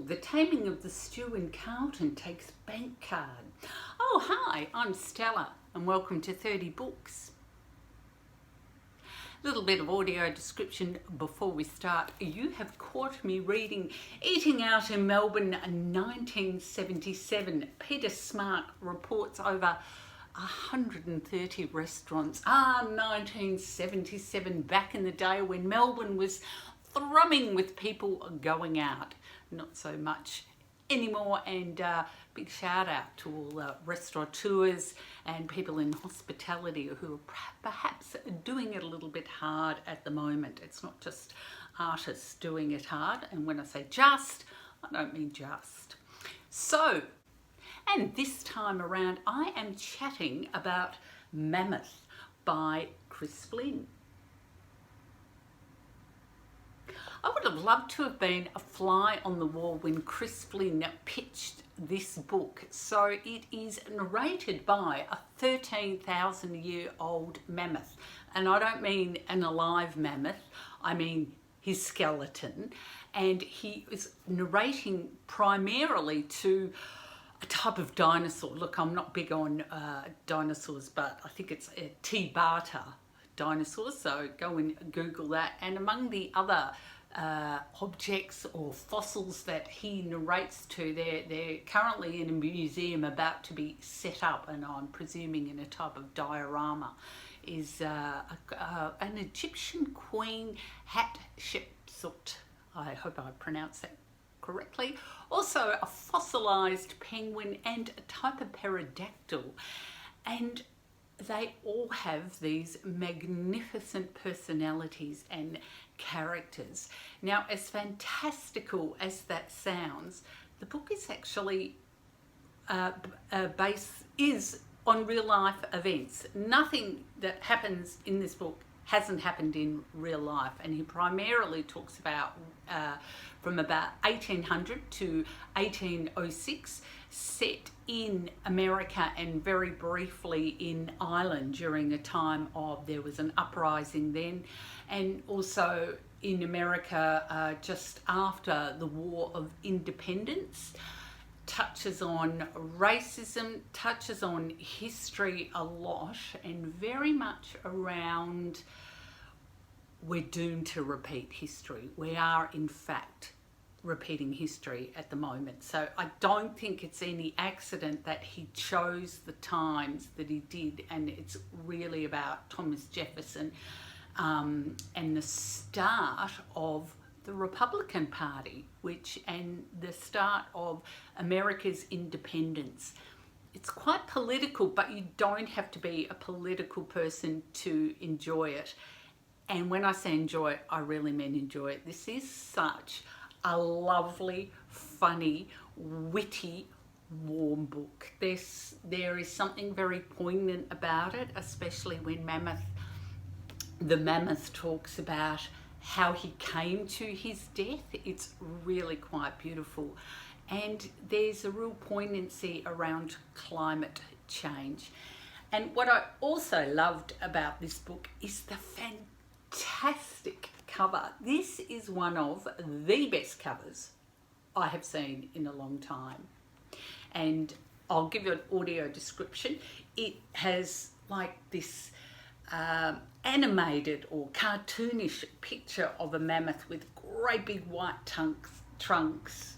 The Taming of the Stew in Carlton takes bank card. Oh, hi, I'm Stella and welcome to 30 Books. Little bit of audio description before we start. You have caught me reading Eating Out in Melbourne 1977. Peter Smart reports over 130 restaurants. 1977, back in the day when Melbourne was thrumming with people going out. Not so much anymore, and big shout out to all the restaurateurs and people in hospitality who are perhaps doing it a little bit hard at the moment. It's not just artists doing it hard, and when I say just, I don't mean just. So, and this time around I am chatting about Mammoth by Chris Flynn. I would have loved to have been a fly on the wall when Chris Flynn pitched this book. So it is narrated by a 13,000-year-old mammoth. And I don't mean an alive mammoth, I mean his skeleton. And he is narrating primarily to a type of dinosaur. Look, I'm not big on dinosaurs, but I think it's a T-Bata dinosaur. So go and Google that. And among the other objects or fossils that he narrates to, they're currently in a museum about to be set up, and I'm presuming in a type of diorama, is an Egyptian queen Hatshepsut. I hope I pronounced that correctly. Also a fossilized penguin and a type of pterodactyl, and they all have these magnificent personalities and characters. Now, as fantastical as that sounds, the book is actually is on real life events. Nothing that happens in this book hasn't happened in real life, and he primarily talks about from about 1800 to 1806, set in America and very briefly in Ireland during a time of, there was an uprising then, and also in America just after the War of Independence. Touches on racism, touches on history a lot, and very much around we're doomed to repeat history. We are in fact repeating history at the moment. So I don't think it's any accident that he chose the times that he did, and it's really about Thomas Jefferson and the start of the Republican Party, and the start of America's independence. It's quite political, but you don't have to be a political person to enjoy it. And when I say enjoy it, I really mean enjoy it. This is such a lovely, funny, witty, warm book. There is something very poignant about it, especially when the Mammoth talks about how he came to his death. It's really quite beautiful. And there's a real poignancy around climate change. And what I also loved about this book is the fantastic cover. This is one of the best covers I have seen in a long time. And I'll give you an audio description. It has like this animated or cartoonish picture of a mammoth with great big white trunks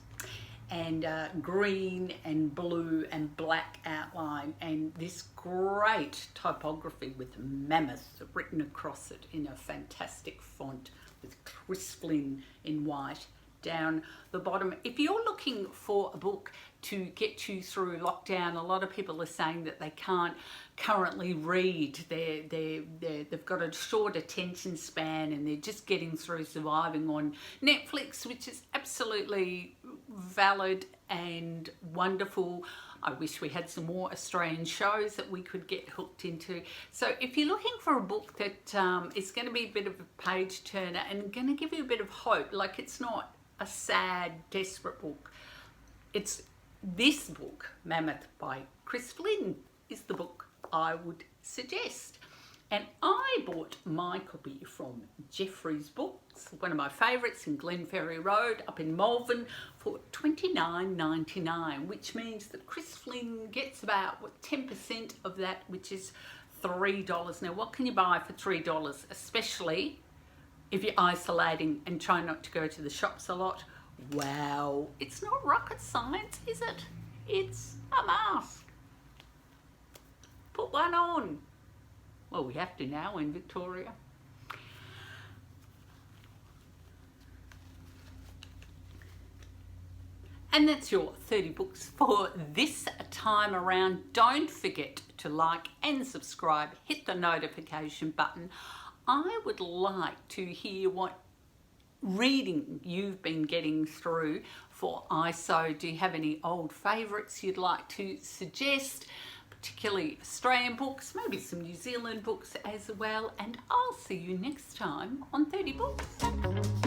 and green and blue and black outline, and this great typography with Mammoth written across it in a fantastic font with Chris Flynn in white down the bottom. If you're looking for a book to get you through lockdown, a lot of people are saying that they can't currently read. They've got a short attention span and they're just getting through surviving on Netflix, which is absolutely valid and wonderful. I wish we had some more Australian shows that we could get hooked into. So if you're looking for a book that is going to be a bit of a page turner and going to give you a bit of hope, like it's not a sad, desperate book. It's this book, Mammoth by Chris Flynn, is the book I would suggest. And I bought my copy from Jeffrey's Books, one of my favourites in Glenferrie Road up in Malvern, for $29.99, which means that Chris Flynn gets about 10% of that, which is $3. Now, what can you buy for $3, especially if you're isolating and try not to go to the shops a lot? Wow, it's not rocket science, is it? It's a mask. Put one on. Well, we have to now in Victoria. And that's your 30 books for this time around. Don't forget to like and subscribe. Hit the notification button. I would like to hear what reading you've been getting through for ISO. Do you have any old favourites you'd like to suggest? Particularly Australian books, maybe some New Zealand books as well. And I'll see you next time on 30 Books.